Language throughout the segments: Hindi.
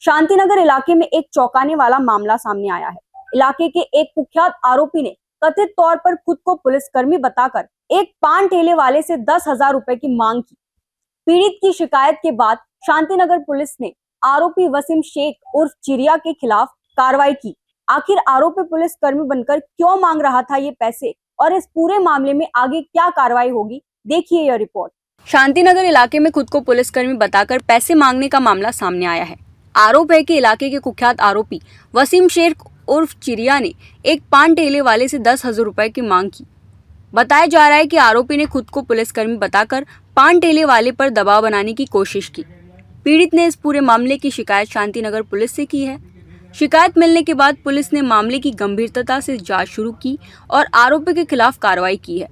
शांतिनगर इलाके में एक चौंकाने वाला मामला सामने आया है। इलाके के एक कुख्यात आरोपी ने कथित तौर पर खुद को पुलिसकर्मी बताकर एक पान ठेले वाले से 10,000 रुपए की मांग की। पीड़ित की शिकायत के बाद शांतिनगर पुलिस ने आरोपी वसीम शेख उर्फ चिरिया के खिलाफ कार्रवाई की। आखिर आरोपी पुलिसकर्मी बनकर क्यों मांग रहा था ये पैसे और इस पूरे मामले में आगे क्या कार्रवाई होगी, देखिए यह रिपोर्ट। शांतिनगर इलाके में खुद को पुलिसकर्मी बताकर पैसे मांगने का मामला सामने आया है। आरोप है कि इलाके के कुख्यात आरोपी वसीम शेख उर्फ चिरिया ने एक पान ठेले वाले से 10,000 रुपए की मांग की। बताया जा रहा है कि आरोपी ने खुद को पुलिसकर्मी बताकर पान ठेले वाले पर दबाव बनाने की कोशिश की। पीड़ित ने इस पूरे मामले की शिकायत शांतिनगर पुलिस से की है। शिकायत मिलने के बाद पुलिस ने मामले की गंभीरता से जांच शुरू की और आरोपी के खिलाफ कार्रवाई की है।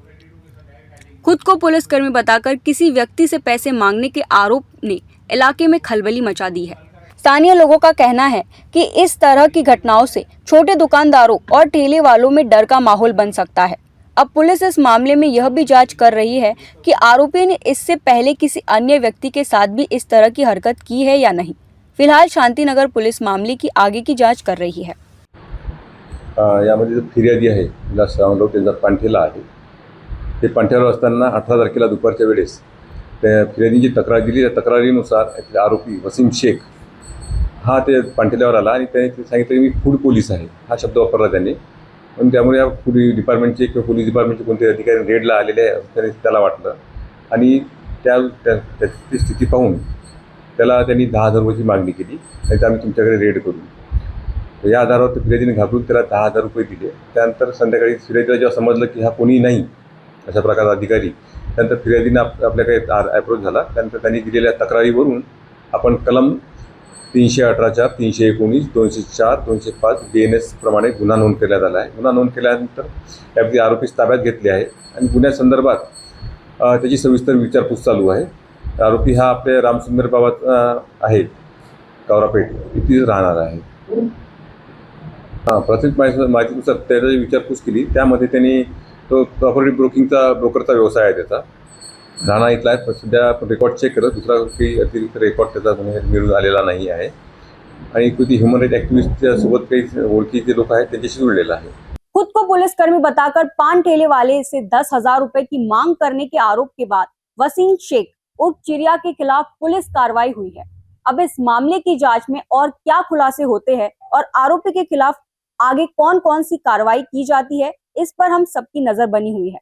खुद को पुलिसकर्मी बताकर किसी व्यक्ति से पैसे मांगने के आरोप ने इलाके में खलबली मचा दी है। स्थानीय लोगों का कहना है कि इस तरह की घटनाओं से छोटे दुकानदारों और ठेले वालों में डर का माहौल बन सकता है। अब पुलिस इस मामले में यह भी जांच कर रही है कि आरोपी ने इससे पहले किसी अन्य व्यक्ति के साथ भी इस तरह की हरकत की है या नहीं। फिलहाल शांतिनगर पुलिस मामले की आगे की जांच कर रही है। यामध्ये जो फिर्यादी आहे श्रावणराव त्यांचा पानठेला आहे, ते पानठेलावर असताना 18 तारखेला दुपारच्या वेळेस त्या फिर्यादीची तक्रार दिली। त्या तक्रारीनुसार आरोपी वसीम शेख हा ते पानठेल्यावर आला आणि त्याने सांगितलं मी फूड पोलीस आहे हा शब्द वापरला त्याने। पण त्यामुळे या फूड डिपार्टमेंटचे किंवा पोलीस डिपार्टमेंटचे कोणते अधिकारी रेडला आलेले आहे त्याला वाटलं आणि त्याची स्थिती पाहून त्याला त्यांनी 10,000 रुपयाची मागणी केली आणि आम्ही तुमच्याकडे रेड करू। या आधारावर ते फिर्यादीने घाबरून त्याला 10,000 रुपये दिले। त्यानंतर संध्याकाळी फिर्यादीला जेव्हा समजलं की हा कोणी नाही अशा प्रकारचा अधिकारी, त्यानंतर फिर्यादीने आपल्याकडे अप्रोच झाला। त्यानंतर त्यांनी दिलेल्या तक्रारीवरून आपण कलम 318, 319, 204, 205 BNS प्रमाणे गुन्हा नोंद करण्यात आला आहे। गुन्हा नोंद केल्यानंतर त्यापैकी आरोपी ताब्यात घेतले आहे आणि गुन्ह्यासंदर्भात त्याची सविस्तर विचारपूस चालू आहे। आरोपी हा आपल्या रामसुंदर गावात आहे, कावरापेठ इथे राहणार आहे। प्राथमिक माहितीनुसार त्याची विचारपूस केली, त्यामध्ये त्यांनी तो प्रॉपर्टी ब्रोकरचा व्यवसाय आहे त्याचा, राणा इथला आहे। सध्या रेकॉर्ड चेक करत दुसरा काही अतिरिक्त रेकॉर्ड त्याचा मिळून आलेला नाही आहे आणि किती ह्युमन राईट ॲक्टिव्हिस्टच्या सोबत काही ओळखीचे लोक आहेत त्यांच्याशी जुळलेला आहे। खुद को पुलिसकर्मी बताकर पान ठेले वाले से 10,000 रुपए की मांग करने के आरोप के बाद वसीम शेख उर्फ चिरिया के खिलाफ पुलिस कार्रवाई हुई है। अब इस मामले की जांच में और क्या खुलासे होते हैं और आरोपी के खिलाफ आगे कौन कौन सी कार्रवाई की जाती है, इस पर हम सबकी नजर बनी हुई है।